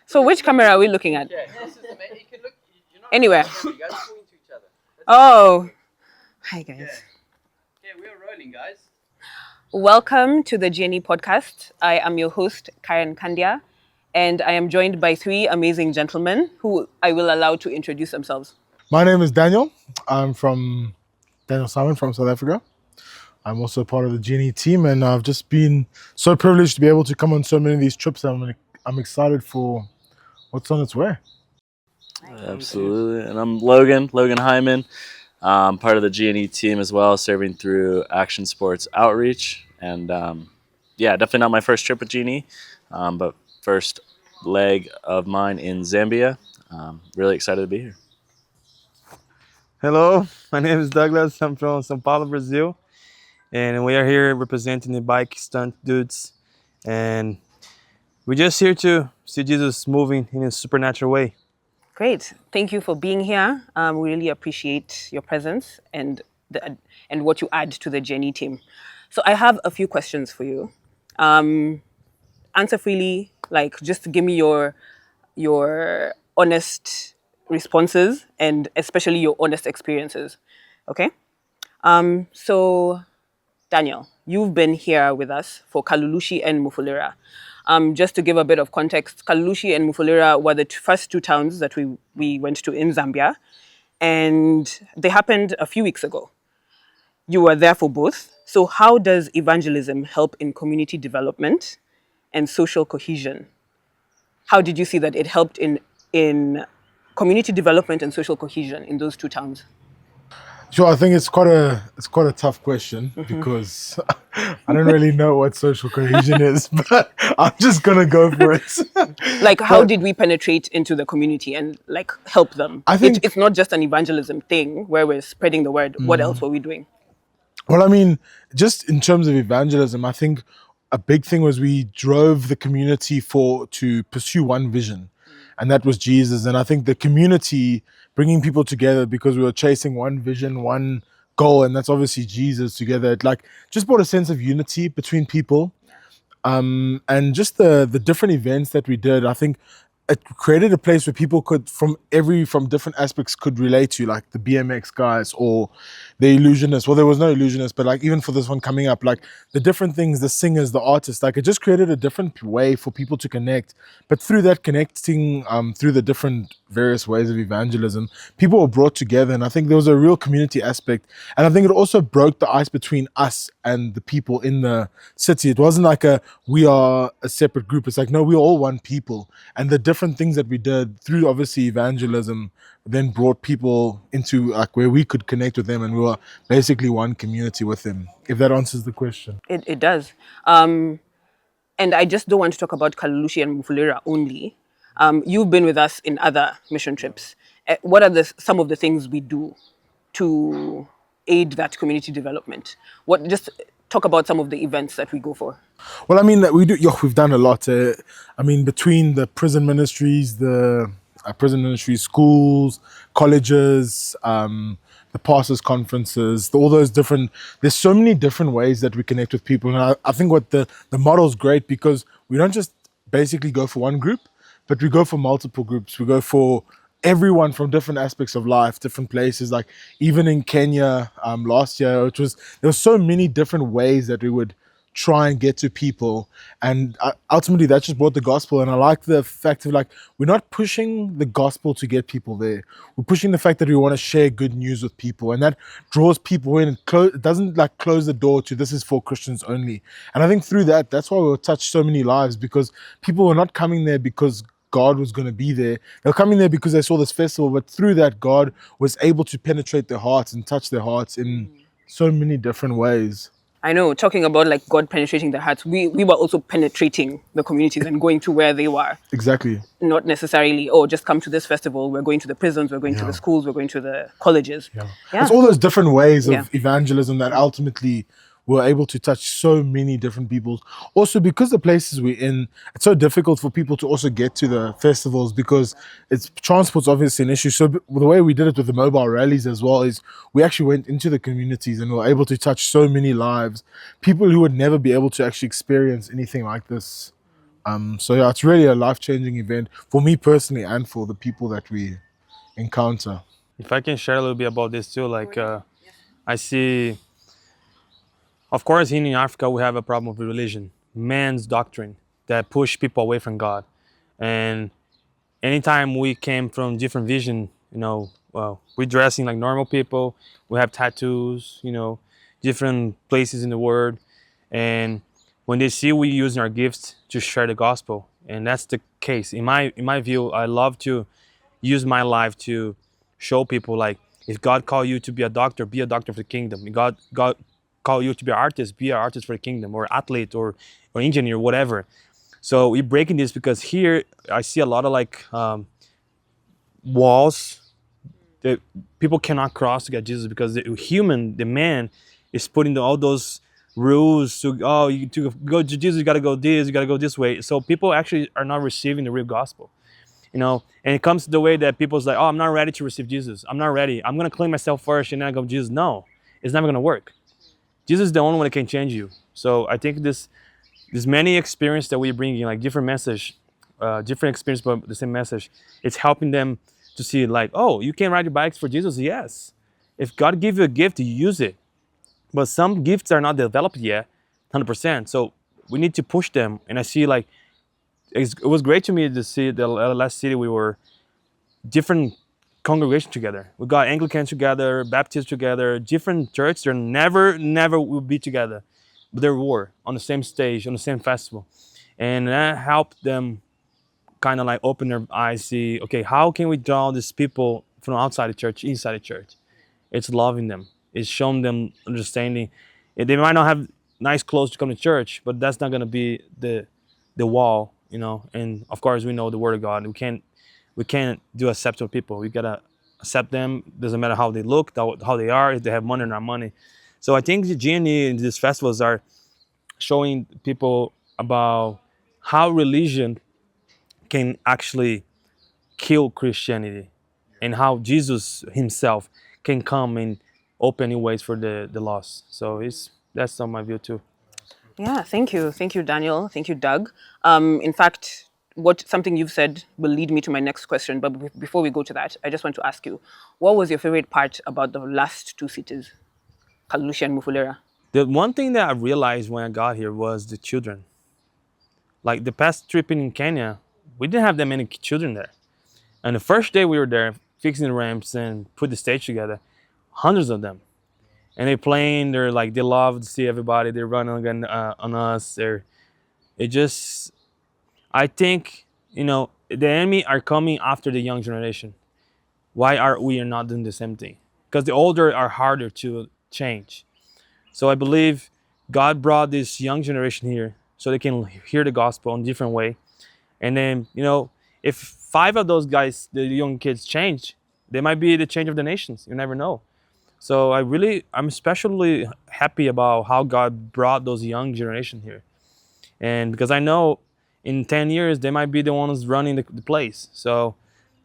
So which camera are we looking at? Yeah, this is the you can look. You're not Anywhere. You guys are talking to each other. Oh, hi guys. Yeah, we're rolling, guys. Welcome to the Jenny podcast. I am your host, Karen Kandia, and I am joined by three amazing gentlemen who I will allow to introduce themselves. My name is Daniel. I'm from Daniel Simon from South Africa. I'm also part of the Genie team, and I've just been so privileged to be able to come on so many of these trips. I'm excited for what's on its way. Absolutely. And I'm Logan Hyman. Part of the G&E team as well, serving through Action Sports Outreach. And definitely not my first trip with G&E, but first leg of mine in Zambia. Really excited to be here. Hello, my name is Douglas. I'm from São Paulo, Brazil. And we are here representing the bike stunt dudes. And we're just here to see Jesus moving in a supernatural way. Great. Thank you for being here. We really appreciate your presence and what you add to the Jenny team. So I have a few questions for you. Answer freely, like just give me your honest responses and especially your honest experiences. Okay? So Daniel, you've been here with us for Kalulushi and Mufulira. Just to give a bit of context, Kalulushi and Mufulira were the first two towns that we went to in Zambia, and they happened a few weeks ago. You were there for both. So how does evangelism help in community development and social cohesion? How did you see that it helped in community development and social cohesion in those two towns? Sure, I think it's quite a tough question because I don't really know what social cohesion is, but I'm just gonna go for it. Like, how did we penetrate into the community and like help them? I think it's not just an evangelism thing where we're spreading the word. What else were we doing? Well, I mean, just in terms of evangelism, I think a big thing was we drove the community to pursue one vision, and that was Jesus. And I think the community bringing people together because we were chasing one vision, one goal, and that's obviously Jesus together. It like just brought a sense of unity between people, and just the different events that we did. I think it created a place where people could from different aspects could relate to, like the BMX guys or the illusionists. Well, there was no illusionist, but like even for this one coming up, like the different things, the singers, the artists, like it just created a different way for people to connect. But through that connecting, through the different various ways of evangelism, people were brought together, and I think there was a real community aspect. And I think it also broke the ice between us and the people in the city. It wasn't like we are a separate group. It's like, no, we're all one people, and the different things that we did through obviously evangelism then brought people into like where we could connect with them, and we were basically one community with them, if that answers the question. It does. And I just don't want to talk about Kalulushi and Mufulira only. You've been with us in other mission trips. What are some of the things we do to aid that community development? Just talk about some of the events that we go for. Well, I mean, we've done a lot. I mean, between the prison ministries, schools, colleges, the pastors' conferences, all those different, there's so many different ways that we connect with people. And I think what the model is great because we don't just basically go for one group, but we go for multiple groups. We go for everyone from different aspects of life, different places. Like even in Kenya last year, there were so many different ways that we would try and get to people, and ultimately that just brought the gospel. And I like the fact of like we're not pushing the gospel to get people there. We're pushing the fact that we want to share good news with people, and that draws people in. It doesn't like close the door to this is for Christians only. And I think through that's why we'll touch so many lives, because people were not coming there because God was going to be there. They're coming there because they saw this festival, but through that, God was able to penetrate their hearts and touch their hearts in so many different ways. I know, talking about like God penetrating their hearts, we were also penetrating the communities and going to where they were. Exactly. Not necessarily, just come to this festival. We're going to the prisons, we're going to the schools, we're going to the colleges. Yeah. It's all those different ways of evangelism that ultimately we're able to touch so many different people. Also, because the places we're in, it's so difficult for people to also get to the festivals because transport's obviously an issue. So the way we did it with the mobile rallies as well is we actually went into the communities and were able to touch so many lives, people who would never be able to actually experience anything like this So yeah, it's really a life-changing event for me personally and for the people that we encounter. If I can share a little bit about this too, like I see, of course, in Africa we have a problem with religion, man's doctrine that push people away from God, and anytime we came from different vision, well, we're dressing like normal people, we have tattoos, different places in the world, and when they see we using our gifts to share the gospel, and that's the case in my view, I love to use my life to show people like if God called you to be a doctor, be a doctor for the kingdom. If God called you to be an artist, be an artist for the kingdom, or athlete, or engineer, whatever. So we're breaking this because here I see a lot of like walls that people cannot cross to get Jesus because the man, is putting all those rules to go to Jesus, you gotta go this, you gotta go this way. So people actually are not receiving the real gospel. And it comes to the way that people's like, oh, I'm not ready to receive Jesus. I'm not ready. I'm gonna clean myself first and then I go Jesus. No, it's never gonna work. Jesus is the only one that can change you. So I think this many experience that we bring in, like different message, different experience, but the same message. It's helping them to see like, oh, you can ride your bikes for Jesus. Yes, if God give you a gift, you use it. But some gifts are not developed yet, 100%. So we need to push them. And I see like it was great to me to see the last city we were different congregations together. We got Anglicans together, Baptists together, different churches. They never will be together, but they were on the same stage, on the same festival, and that helped them kind of like open their eyes, see, okay, how can we draw these people from outside the church, inside the church? It's loving them. It's showing them understanding. They might not have nice clothes to come to church, but that's not gonna be the wall, And of course, we know the Word of God. We can't do acceptable people. We gotta accept them. Doesn't matter how they look, how they are, if they have money or not money. So I think the GNE and these festivals are showing people about how religion can actually kill Christianity, and how Jesus himself can come and open new ways for the lost. So that's on my view too. Yeah, thank you, Daniel. Thank you, Doug. In fact, something you've said will lead me to my next question. But before we go to that, I just want to ask you, what was your favorite part about the last two cities, Kalulushi and Mufulira? The one thing that I realized when I got here was the children. Like the past trip in Kenya, we didn't have that many children there. And the first day we were there, fixing the ramps and put the stage together, hundreds of them. And they playing, they love to see everybody. They run on us. I think, the enemy are coming after the young generation. Why are we not doing the same thing? Because the older are harder to change. So I believe God brought this young generation here so they can hear the gospel in a different way. And then, if 5 of those guys, the young kids, change, they might be the change of the nations. You never know. So I'm especially happy about how God brought those young generation here. And because I know in 10 years, they might be the ones running the place. So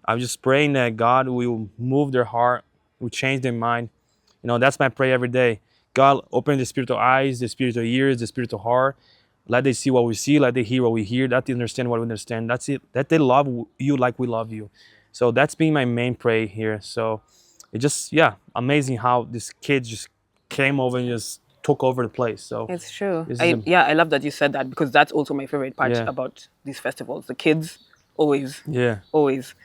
I'm just praying that God will move their heart, will change their mind. That's my prayer every day. God, open the spiritual eyes, the spiritual ears, the spiritual heart. Let they see what we see, let they hear what we hear, let they understand what we understand. That's it. That they love you like we love you. So that's been my main prayer here. So it just, amazing how this kid just came over and just took over the place. So It's true. this is I love that you said that, because that's also my favorite part Yeah. about these festivals. The kids, always. Yeah. Always.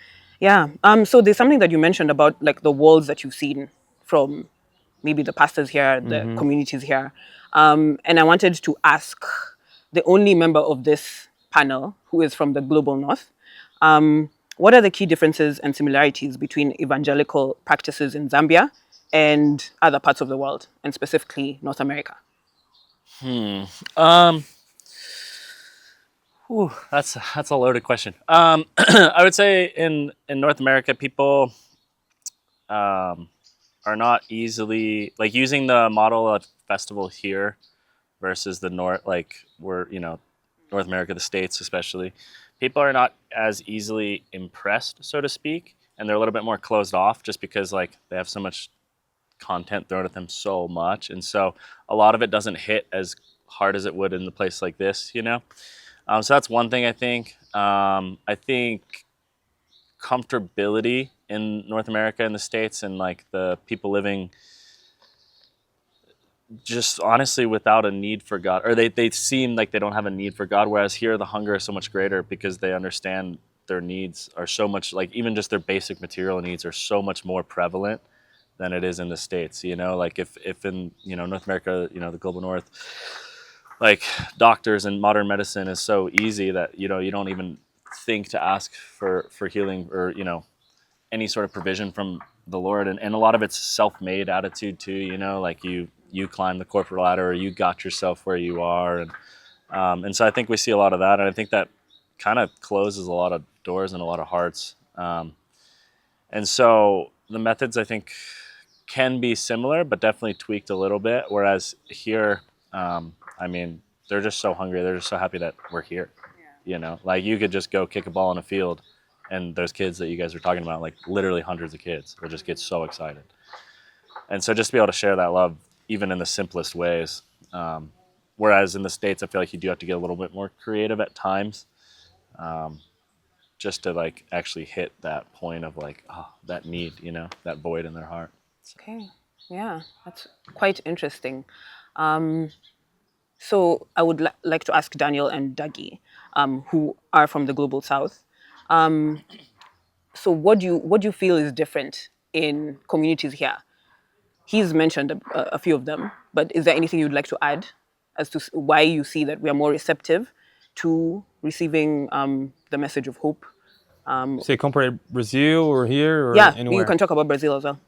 Yeah. So there's something that you mentioned about like the walls that you've seen from maybe the pastors here, the communities here. And I wanted to ask the only member of this panel who is from the global north, what are the key differences and similarities between evangelical practices in Zambia and other parts of the world, and specifically North America? That's a loaded question. I would say in North America, people are not easily like using the model of festival here versus the North, like North America, the States especially. People are not as easily impressed, so to speak, and they're a little bit more closed off just because like they have so much content thrown at them so much, and so a lot of it doesn't hit as hard as it would in a place like this, So that's one thing I think. I think comfortability in North America and the States, and like the people living just honestly without a need for God, or they seem like they don't have a need for God, whereas here the hunger is so much greater because they understand their needs are so much, like even just their basic material needs are so much more prevalent than it is in the States. You know, like if in, you know, North America, you know, the global North, like doctors and modern medicine is so easy that, you know, you don't even think to ask for healing or, you know, any sort of provision from the Lord, and a lot of it's self-made attitude too. You know, like you climb the corporate ladder, or you got yourself where you are, and so I think we see a lot of that, and I think that kind of closes a lot of doors and a lot of hearts. And so the methods I think can be similar, but definitely tweaked a little bit. Whereas here, I mean, they're just so hungry. They're just so happy that we're here. Yeah. You know, like you could just go kick a ball in a field, and those kids that you guys are talking about, like literally hundreds of kids, will just get so excited. And so just to be able to share that love, even in the simplest ways. Whereas in the States, I feel like you do have to get a little bit more creative at times, just to like actually hit that point of like, oh, that need, you know, that void in their heart. Okay, yeah, that's quite interesting. So I would like to ask Daniel and Dougie, who are from the global South. So what do you feel is different in communities here? He's mentioned a few of them, but is there anything you'd like to add as to why you see that we are more receptive to receiving the message of hope? Say compare Brazil or here or Yeah, anywhere. you can talk about Brazil as well.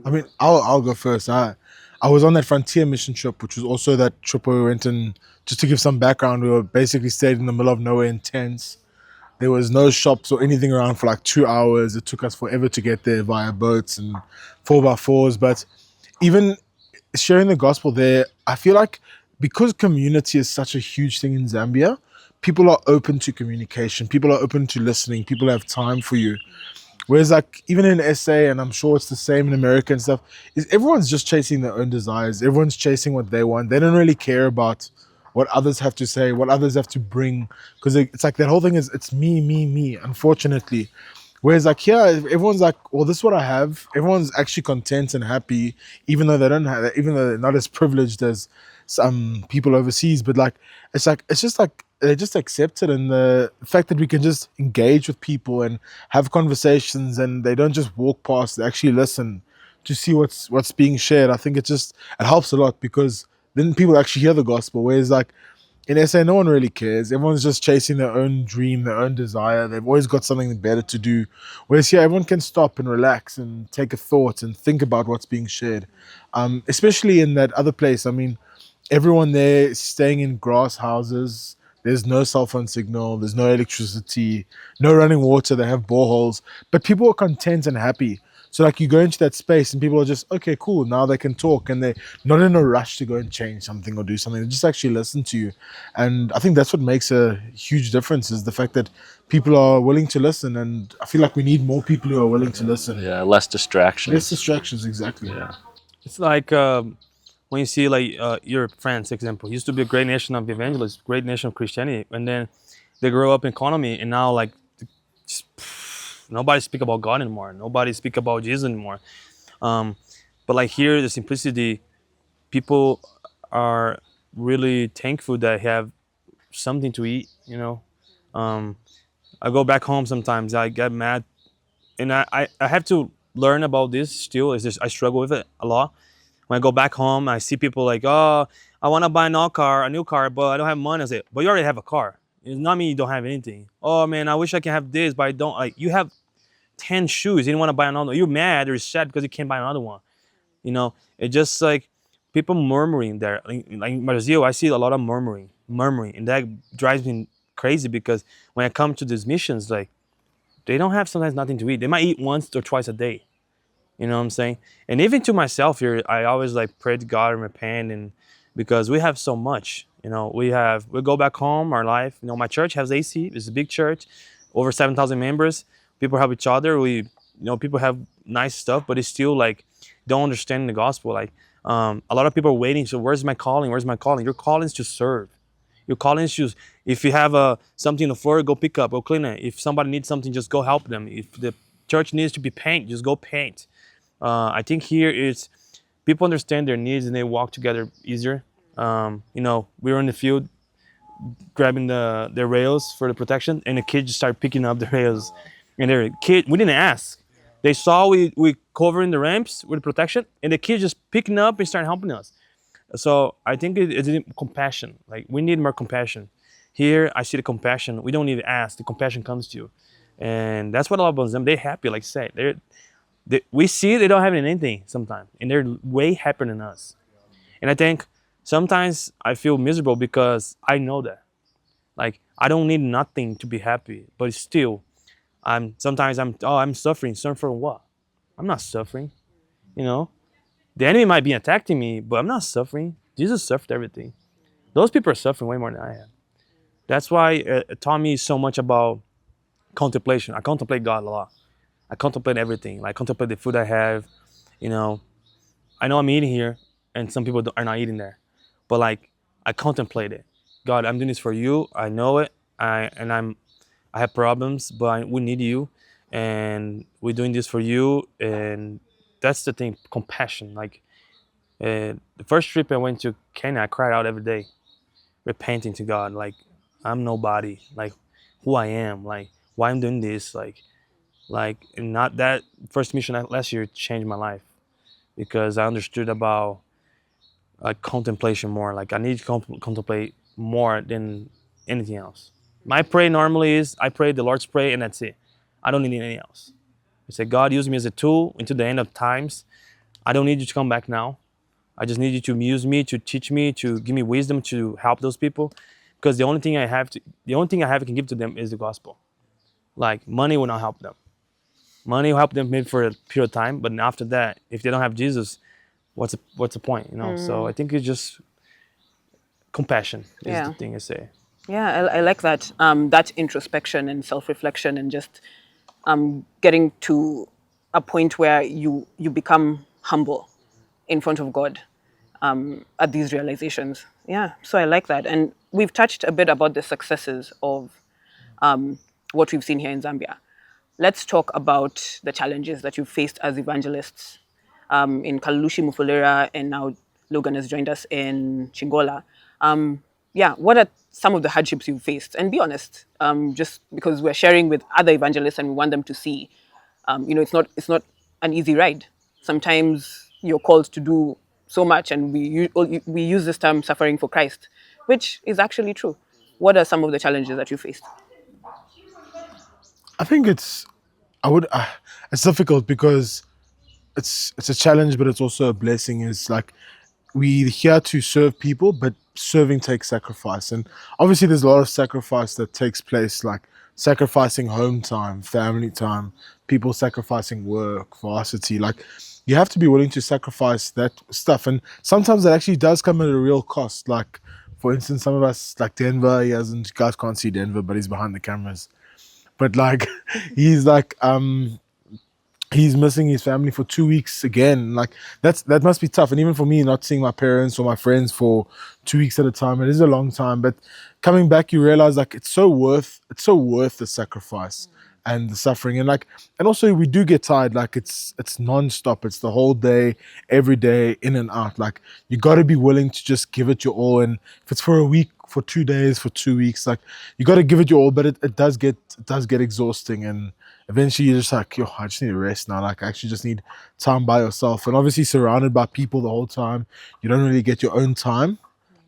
I mean, I'll go first. I was on that frontier mission trip, which was also that trip where we went in. Just to give some background, we were basically stayed in the middle of nowhere in tents. There was no shops or anything around for like 2 hours. It took us forever to get there via boats and 4x4s. But even sharing the gospel there, I feel like because community is such a huge thing in Zambia, people are open to communication. People are open to listening. People have time for you. Whereas like even in SA, and I'm sure it's the same in America and stuff, is everyone's just chasing their own desires. Everyone's chasing what they want. They don't really care about what others have to say, what others have to bring, because it's like that whole thing is it's me, me, me. Unfortunately, whereas like here, everyone's like, well, this is what I have. Everyone's actually content and happy, even though they don't have, even though they're not as privileged as some people overseas. But like it's just like they just accept it, and the fact that we can just engage with people and have conversations, and they don't just walk past, they actually listen to see what's being shared. I think it helps a lot, because then people actually hear the gospel. Whereas like in SA, no one really cares. Everyone's just chasing their own dream, their own desire. They've always got something better to do. Whereas here, everyone can stop and relax and take a thought and think about what's being shared. Especially in that other place. I mean, everyone there is staying in grass houses. There's no cell phone signal. There's no electricity, no running water. They have boreholes, but people are content and happy. So like you go into that space and people are just, okay, cool. Now they can talk, and they're not in a rush to go and change something or do something. They just actually listen to you. And I think that's what makes a huge difference, is the fact that people are willing to listen. And I feel like we need more people who are willing to listen. Yeah, less distractions. Less distractions, exactly. Yeah. It's like when you see like your France, example, used to be a great nation of evangelists, great nation of Christianity, and then they grow up in economy, and now like just, nobody speak about God anymore. Nobody speak about Jesus anymore. But like here, the simplicity, people are really thankful that have something to eat. You know, I go back home sometimes. I get mad, and I have to learn about this still. It's just I struggle with it a lot. When I go back home, I see people like, oh, I want to buy a new car, but I don't have money. I say, but you already have a car. It's not mean you don't have anything. Oh man, I wish I can have this, but I don't. Like you have 10 shoes, you didn't want to buy another one. You're mad or sad because you can't buy another one. You know, it's just like people murmuring there. Like in Brazil, I see a lot of murmuring, and that drives me crazy, because when I come to these missions, like they don't have sometimes nothing to eat. They might eat once or twice a day. You know what I'm saying? And even to myself here, I always like pray to God and repent, and because we have so much. You know, we go back home, our life. You know, my church has AC. It's a big church, over 7,000 members. People help each other. People have nice stuff, but it's still like don't understand the gospel. Like a lot of people are waiting. So where's my calling? Where's my calling? Your calling is to serve. You call in shoes. If you have something on the floor, go pick up, go clean it. If somebody needs something, just go help them. If the church needs to be paint, just go paint. I think here it's people understand their needs and they walk together easier. We were in the field grabbing the rails for the protection, and the kids just started picking up the rails. And they're kid, we didn't ask. They saw we covering the ramps with the protection, and the kids just picking up and start helping us. So I think it's compassion. Like we need more compassion. Here I see the compassion. We don't need to ask. The compassion comes to you, and that's what I love about them. They're happy, like you said. We see they don't have anything sometimes, and they're way happier than us. And I think sometimes I feel miserable because I know that. Like I don't need nothing to be happy, but still, I'm suffering. Suffering from what? I'm not suffering. You know, the enemy might be attacking me, but I'm not suffering. Jesus suffered everything. Those people are suffering way more than I am. That's why it taught me so much about contemplation. I contemplate God a lot. I contemplate everything. Like, I contemplate the food I have. You know, I know I'm eating here, and some people are not eating there, but like I contemplate it. God, I'm doing this for you. I know it. I have problems, but we need you, and we're doing this for you. And that's the thing, compassion. Like the first trip I went to Kenya, I cried out every day, repenting to God. Like I'm nobody. Like who I am. Like why I'm doing this. And not that first mission last year changed my life because I understood about like contemplation more. Like I need to contemplate more than anything else. My prayer normally is I pray the Lord's Prayer and that's it. I don't need anything else. I say, God, use me as a tool into the end of times. I don't need you to come back now. I just need you to use me, to teach me, to give me wisdom to help those people. Because the only thing I have can give to them is the gospel. Like money will not help them. Money will help them maybe for a period of time, but after that, if they don't have Jesus, what's the point? So I think it's just compassion is the thing I say. Yeah, I like that. That introspection and self-reflection and just getting to a point where you become humble in front of God at these realizations. Yeah, so I like that. And we've touched a bit about the successes of what we've seen here in Zambia. Let's talk about the challenges that you've faced as evangelists in Kalulushi, Mufulira, and now Logan has joined us in Chingola. What are some of the hardships you've faced? And be honest, just because we're sharing with other evangelists and we want them to see, it's not an easy ride. Sometimes you're called to do so much, and we use this term "suffering for Christ," which is actually true. What are some of the challenges that you faced? I think it's difficult because it's a challenge, but it's also a blessing. Is like we're here to serve people, but serving takes sacrifice, and obviously there's a lot of sacrifice that takes place, like sacrificing home time, family time, people sacrificing work, varsity. Like you have to be willing to sacrifice that stuff, and sometimes that actually does come at a real cost. Like for instance, some of us, like Denver, you guys can't see Denver, but he's behind the cameras. But like he's like he's missing his family for 2 weeks again. Like that must be tough. And even for me, not seeing my parents or my friends for 2 weeks at a time, it is a long time. But coming back, you realize like it's so worth the sacrifice and the suffering. And also we do get tired. Like it's non-stop. It's the whole day, every day, in and out. Like you got to be willing to just give it your all. And if it's for a week, for 2 days, for 2 weeks, like you got to give it your all. But it does get exhausting, and eventually you're just like, yo, I just need to rest now. Like I actually just need time by yourself. And obviously surrounded by people the whole time, you don't really get your own time.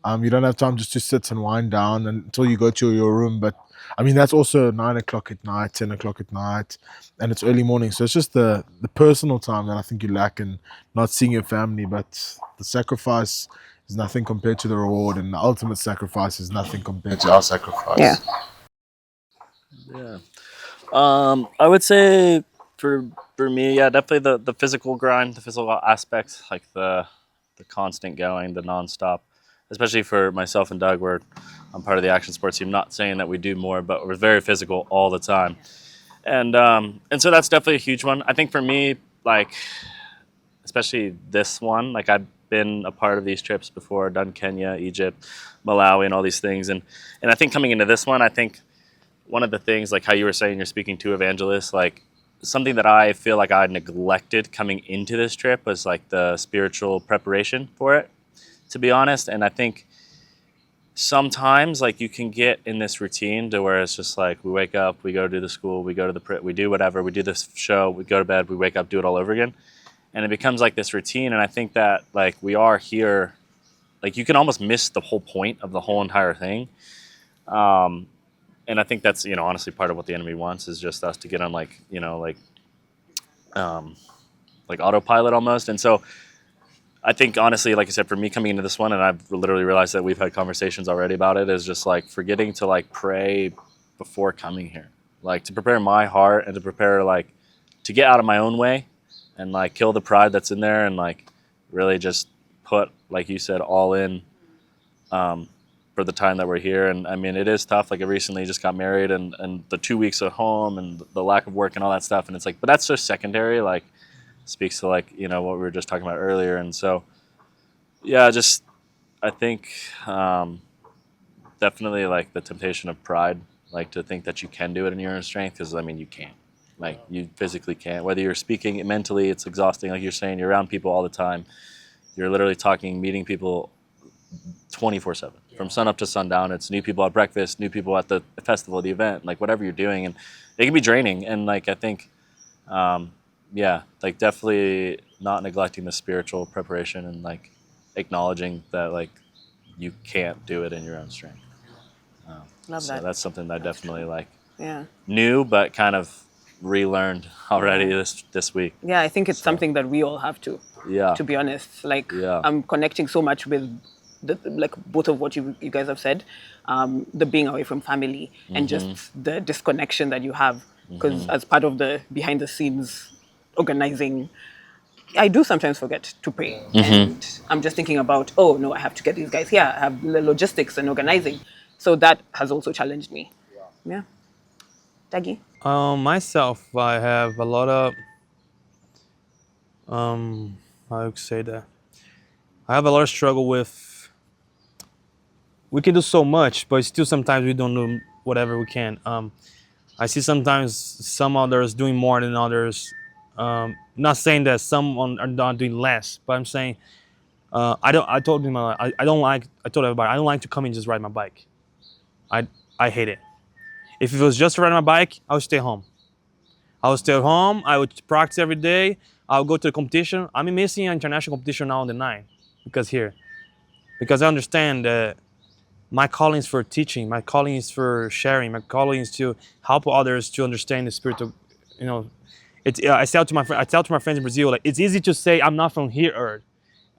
You don't have time just to sit and wind down until you go to your room. But I mean, that's also 9 o'clock at night, 10 o'clock at night, and it's early morning. So it's just the personal time that I think you lack in not seeing your family. But the sacrifice is nothing compared to the reward, and the ultimate sacrifice is nothing compared to our sacrifice. Yeah. I would say for me, yeah, definitely the physical grind, the physical aspects, like the constant going, the nonstop. Especially for myself and Doug, I'm part of the action sports team. Not saying that we do more, but we're very physical all the time, and so that's definitely a huge one. I think for me, like especially this one, like I've been a part of these trips before, done Kenya, Egypt, Malawi, and all these things. And I think coming into this one, I think one of the things, like how you were saying, you're speaking to evangelists, like something that I feel like I neglected coming into this trip was like the spiritual preparation for it, to be honest. And I think sometimes like you can get in this routine to where it's just like we wake up, we go to the school, we go to we do whatever, we do this show, we go to bed, we wake up, do it all over again. And it becomes like this routine. And I think that like we are here, like you can almost miss the whole point of the whole entire thing. And I think that's, honestly part of what the enemy wants is just us to get on like autopilot almost. And so I think honestly, like I said, for me coming into this one, and I've literally realized that we've had conversations already about it, is just like forgetting to like pray before coming here, like to prepare my heart and to prepare like to get out of my own way and like kill the pride that's in there and like really just put, like you said, all in for the time that we're here. And I mean, it is tough. Like I recently just got married and the 2 weeks at home and the lack of work and all that stuff. And it's like, but that's just secondary, like speaks to like, what we were just talking about earlier. And so, yeah, just, I think definitely like the temptation of pride, like to think that you can do it in your own strength. Cause I mean, you can't, like you physically can't, whether you're speaking mentally, it's exhausting. Like you're saying, you're around people all the time. You're literally talking, meeting people 24/7 from sun up to sundown. It's new people at breakfast, new people at the festival, the event, like whatever you're doing. And it can be draining. And like, I think, like definitely not neglecting the spiritual preparation and like acknowledging that like you can't do it in your own strength. Love so that. that's something that I definitely like Yeah. knew, but kind of relearned already this week. Yeah, I think it's something that we all have to be honest. Like I'm connecting so much with like both of what you guys have said, the being away from family and just the disconnection that you have. Because as part of the behind the scenes organizing, I do sometimes forget to pray. And I'm just thinking about, oh no, I have to get these guys here. I have the logistics and organizing. So that has also challenged me. Yeah. Dagi? Myself, I have a lot of, how would you say that? I have a lot of struggle with, we can do so much, but still sometimes we don't do whatever we can. I see sometimes some others doing more than others. Not saying that some are not doing less, but I'm saying, I told everybody, I don't like to come and just ride my bike. I hate it. If it was just riding my bike, I would stay home. I would stay at home. I would practice every day. I would go to the competition. I'm missing an international competition now on the 9th because I understand that my calling is for teaching. My calling is for sharing. My calling is to help others to understand the spiritual. I tell to my friends in Brazil, like it's easy to say I'm not from here, earth.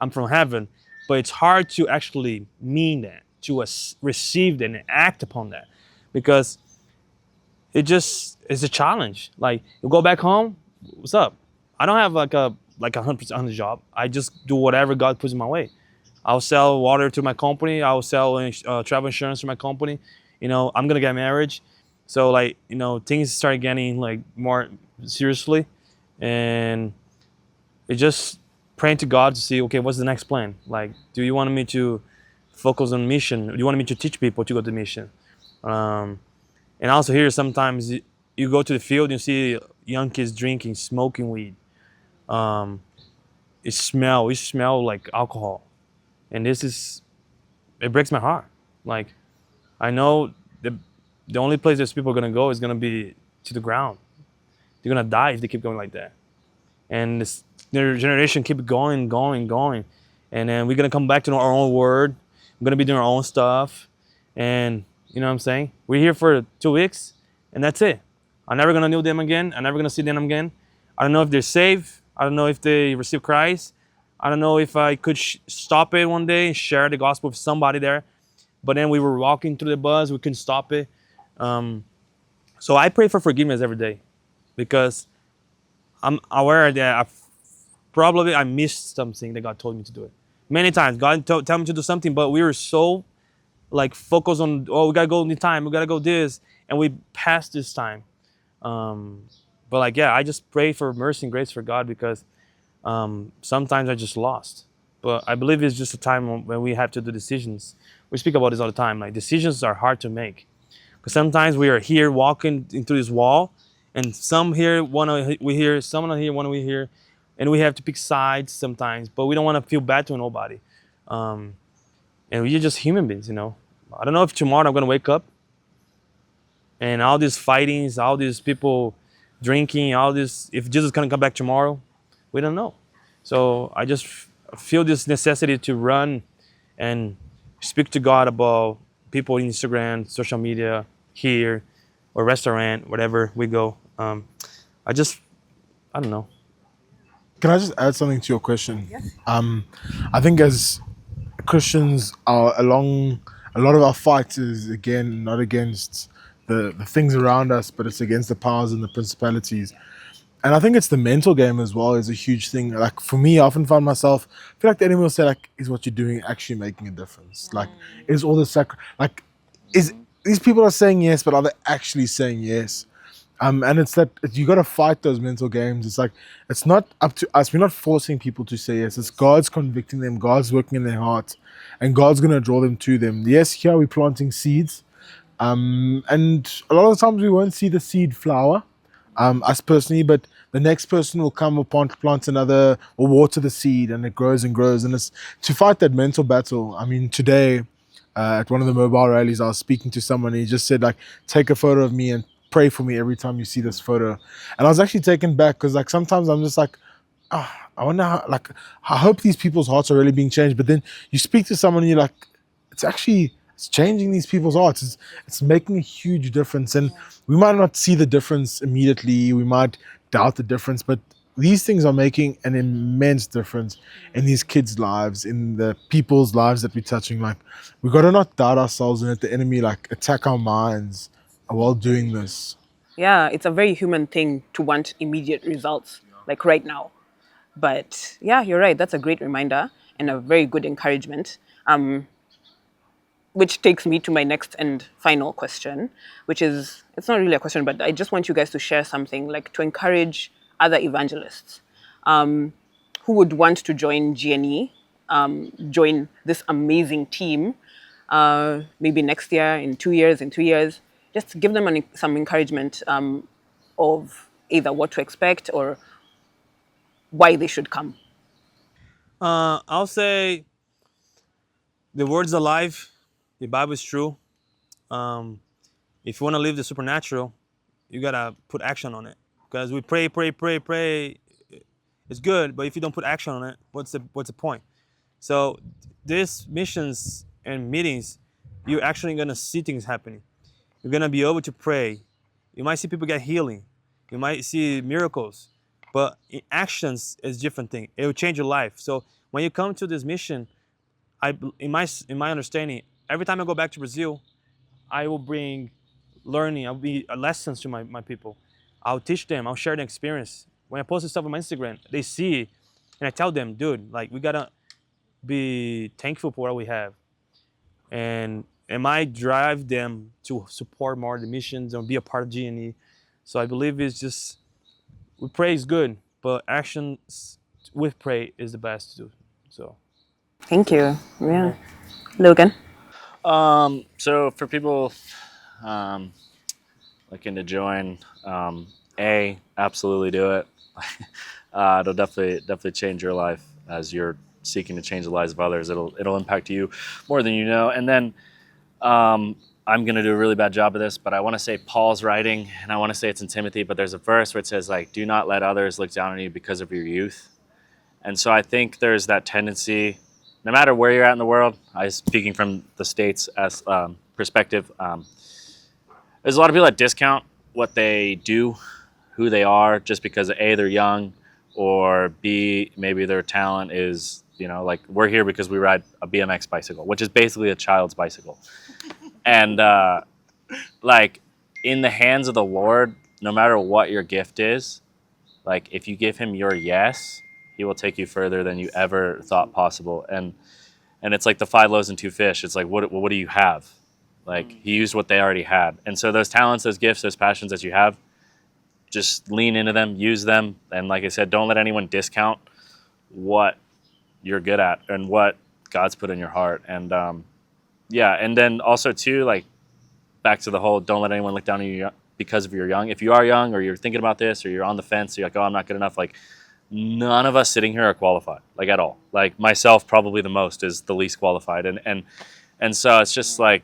I'm from heaven, but it's hard to actually mean that, to receive that and act upon that, because it's a challenge. Like you go back home, what's up? I don't have like a 100% on the job. I just do whatever God puts in my way. I'll sell water to my company. I'll sell travel insurance to my company. I'm gonna get married, so like things start getting like more seriously, and it's just praying to God to see, okay, what's the next plan? Like, do you want me to focus on mission? Do you want me to teach people to go to mission? And also here sometimes you go to the field and you see young kids drinking, smoking weed. It smell like alcohol. And it breaks my heart. Like, I know the only place those people are gonna go is gonna be to the ground. They're gonna die if they keep going like that. And their generation keep going. And then we're gonna come back to our own word. We're gonna be doing our own stuff. And you know what I'm saying? We're here for 2 weeks and that's it. I'm never gonna know them again. I'm never gonna see them again. I don't know if they're saved. I don't know if they receive Christ. I don't know if I could stop it one day and share the gospel with somebody there. But then we were walking through the bus, we couldn't stop it. So I pray for forgiveness every day because I'm aware that I missed something that God told me to do it. Many times God told me to do something, but we were so like focused on, we gotta go in time, we gotta go this, and we passed this time. But like, I just pray for mercy and grace for God because sometimes I just lost. But I believe it's just a time when we have to do decisions. We speak about this all the time. Like decisions are hard to make because sometimes we are here walking into this wall, and some here want we hear, someone here want we hear, and we have to pick sides sometimes. But we don't want to feel bad to nobody, and we're just human beings, you know. I don't know if tomorrow I'm gonna wake up and all these fightings, all these people drinking, all this. If Jesus is gonna come back tomorrow, we don't know. So I just feel this necessity to run and speak to God about people in Instagram, social media, here, or restaurant, wherever we go. I don't know. Can I just add something to your question? I think as Christians, a lot of our fight is again not against the things around us, but it's against the powers and the principalities. And I think it's the mental game as well is a huge thing. Like for me, I often find myself, I feel like the enemy will say like, is what you're doing actually making a difference? Like, is all the like, is these people are saying yes, but are they actually saying yes? And it's that you got to fight those mental games. It's like it's not up to us. We're not forcing people to say yes. It's God's convicting them. God's working in their heart, and God's gonna draw them to them. Yes, here we're planting seeds, and a lot of the times we won't see the seed flower, us personally, but the next person will come upon plant another or water the seed, and it grows and grows. And it's to fight that mental battle. I mean, today at one of the mobile rallies, I was speaking to someone. And he just said like, take a photo of me and pray for me every time you see this photo. And I was actually taken back because like sometimes I'm just like, I wonder how, like, I hope these people's hearts are really being changed. But then you speak to someone and you're like, it's changing these people's hearts. It's making a huge difference. And we might not see the difference immediately. We might doubt the difference, but these things are making an immense difference in these kids' lives, in the people's lives that we're touching. Like, we got to not doubt ourselves and let the enemy like attack our minds while doing this. Yeah, it's a very human thing to want immediate results, like right now. But yeah, you're right. That's a great reminder and a very good encouragement. Which takes me to my next and final question, which is it's not really a question, but I just want you guys to share something like to encourage other evangelists who would want to join GNE, join this amazing team, maybe next year, in 2 years, in 3 years. Just give them some encouragement of either what to expect or why they should come. I'll say the word's alive. The Bible is true. If you want to live the supernatural, you gotta put action on it. Because we pray, pray, pray, pray. It's good, but if you don't put action on it, what's the point? So these missions and meetings, you're actually gonna see things happening. You're gonna be able to pray. You might see people get healing. You might see miracles. But in actions is a different thing. It will change your life. So when you come to this mission, in my understanding, every time I go back to Brazil, I will bring learning. I'll be lessons to my people. I'll teach them. I'll share the experience. When I post this stuff on my Instagram, they see it, and I tell them, dude, like we gotta be thankful for what we have, and it might drive them to support more the missions and be a part of GNE. So I believe it's just we pray is good, but actions with pray is the best to do. So. Thank you. Yeah. Logan? So for people looking to join, absolutely do it. It'll definitely change your life as you're seeking to change the lives of others. It'll impact you more than you know. And then I'm gonna do a really bad job of this, but I want to say Paul's writing, and I want to say it's in Timothy, but there's a verse where it says like, "Do not let others look down on you because of your youth." And so I think there's that tendency, no matter where you're at in the world. I'm speaking from the States as perspective. There's a lot of people that discount what they do, who they are, just because A, they're young, or B, maybe their talent is, like we're here because we ride a BMX bicycle, which is basically a child's bicycle. And like in the hands of the Lord, no matter what your gift is, like if you give him your yes, he will take you further than you ever thought possible. And it's like the 5 loaves and 2 fish. It's like, what do you have? Like he used what they already had. And so those talents, those gifts, those passions that you have, just lean into them, use them. And like I said, don't let anyone discount what you're good at and what God's put in your heart. And and then also too, like, back to the whole don't let anyone look down on you because of you're young. If you are young or you're thinking about this or you're on the fence, you're like, oh, I'm not good enough, like, none of us sitting here are qualified, like, at all. Like, myself probably the most is the least qualified. And so it's just like,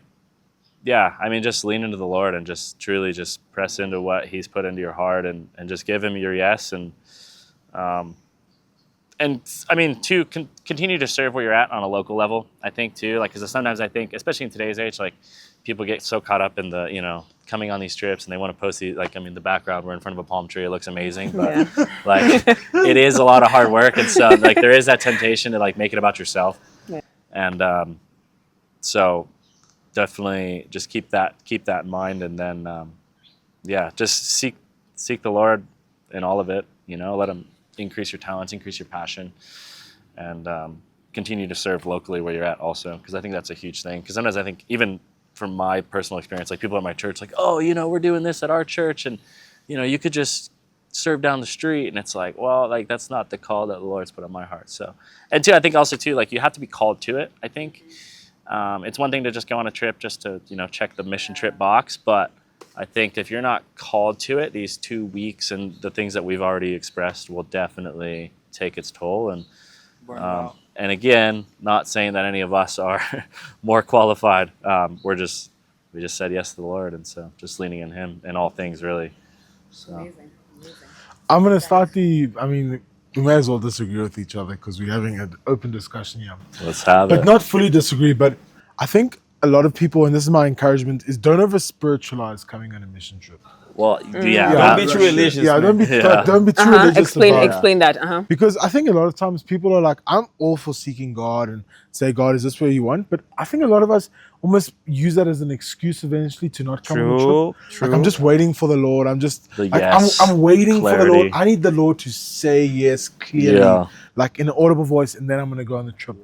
yeah, I mean, just lean into the Lord and just truly just press into what he's put into your heart and just give him your yes. And I mean, to continue to serve where you're at on a local level, I think too, like, because sometimes I think, especially in today's age, like, people get so caught up in the, coming on these trips and they want to post these, like, I mean, the background, we're in front of a palm tree, it looks amazing, but like, it is a lot of hard work. And so, like, there is that temptation to, like, make it about yourself. Yeah. And so definitely just keep that in mind. And then, just seek the Lord in all of it, let him increase your talents, increase your passion, and continue to serve locally where you're at also, because I think that's a huge thing. Because sometimes I think, even from my personal experience, like, people at my church, like, oh, we're doing this at our church, and you could just serve down the street. And it's like, well, like, that's not the call that the Lord's put on my heart. So, and two, I think also too, like, you have to be called to it. I think it's one thing to just go on a trip just to check the mission trip box, but I think if you're not called to it, these 2 weeks and the things that we've already expressed will definitely take its toll. And and again, not saying that any of us are more qualified. We just said yes to the Lord, and so just leaning in him in all things, really. So. Amazing. I'm going to start we may as well disagree with each other because we're having an open discussion here. Let's have it. But not fully disagree, but I think a lot of people, and this is my encouragement, is don't over spiritualize coming on a mission trip. Well, don't be too religious. Yeah, don't be too religious. Explain that. Because I think a lot of times people are like, I'm all for seeking God and say, God, is this where you want? But I think a lot of us almost use that as an excuse eventually to not come on the trip. True. Like, I'm just waiting for the Lord. I'm just yes, I'm waiting clarity. for the Lord. I need the Lord to say yes clearly, like in an audible voice, and then I'm going to go on the trip.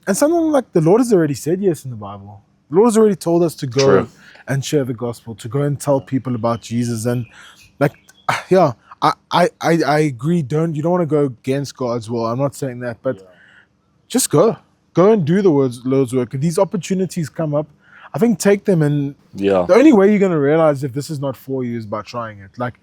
And something like the Lord has already said yes in the Bible. The Lord has already told us to go and share the gospel, to go and tell people about Jesus. And like, I agree. You don't want to go against God's will. I'm not saying that, but just go and do the Lord's work. If these opportunities come up, I think take them. And the only way you're going to realize if this is not for you is by trying it. Like,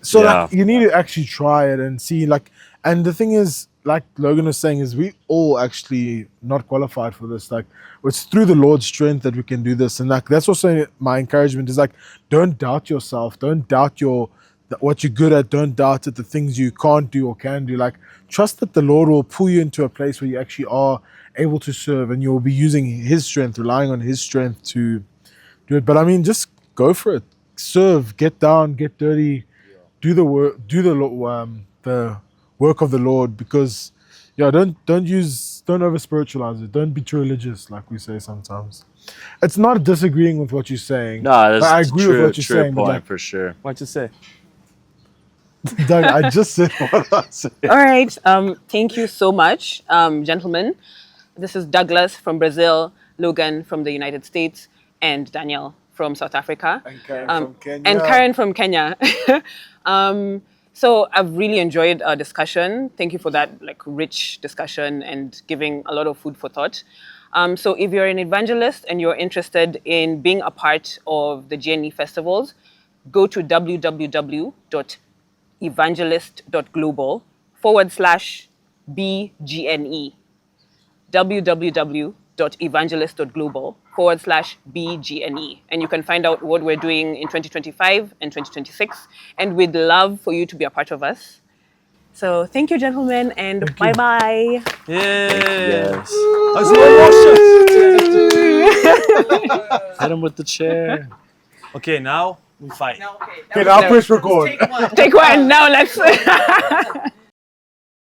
so like, you need to actually try it and see, like, and the thing is, like Logan was saying, is we all actually not qualified for this. Like, it's through the Lord's strength that we can do this. And like, that's also my encouragement is like, don't doubt yourself. Don't doubt what you're good at. Don't doubt that the things you can't do or can do. Like, trust that the Lord will pull you into a place where you actually are able to serve, and you'll be using his strength, relying on his strength to do it. But I mean, just go for it. Serve, get down, get dirty, do the work, the work of the Lord, because don't over spiritualize it. Don't be too religious, like we say sometimes. It's not disagreeing with what you're saying. No, that's I agree with what you're true saying. point, like, for sure. What you say? Doug, I just said what I said. All right. Thank you so much, gentlemen. This is Douglas from Brazil, Logan from the United States, and Daniel from South Africa. And Karen from Kenya. And Karen from Kenya. So I've really enjoyed our discussion. Thank you for that, like, rich discussion and giving a lot of food for thought. So if you're an evangelist and you're interested in being a part of the GNE festivals, go to www.evangelist.global/BGNE. www.evangelist.global/BGNE. And you can find out what we're doing in 2025 and 2026. And we'd love for you to be a part of us. So thank you, gentlemen, and bye-bye. Yes. Hit him with the chair. Okay, now we fight. No, okay. Okay, now push record. Take one. Now let's...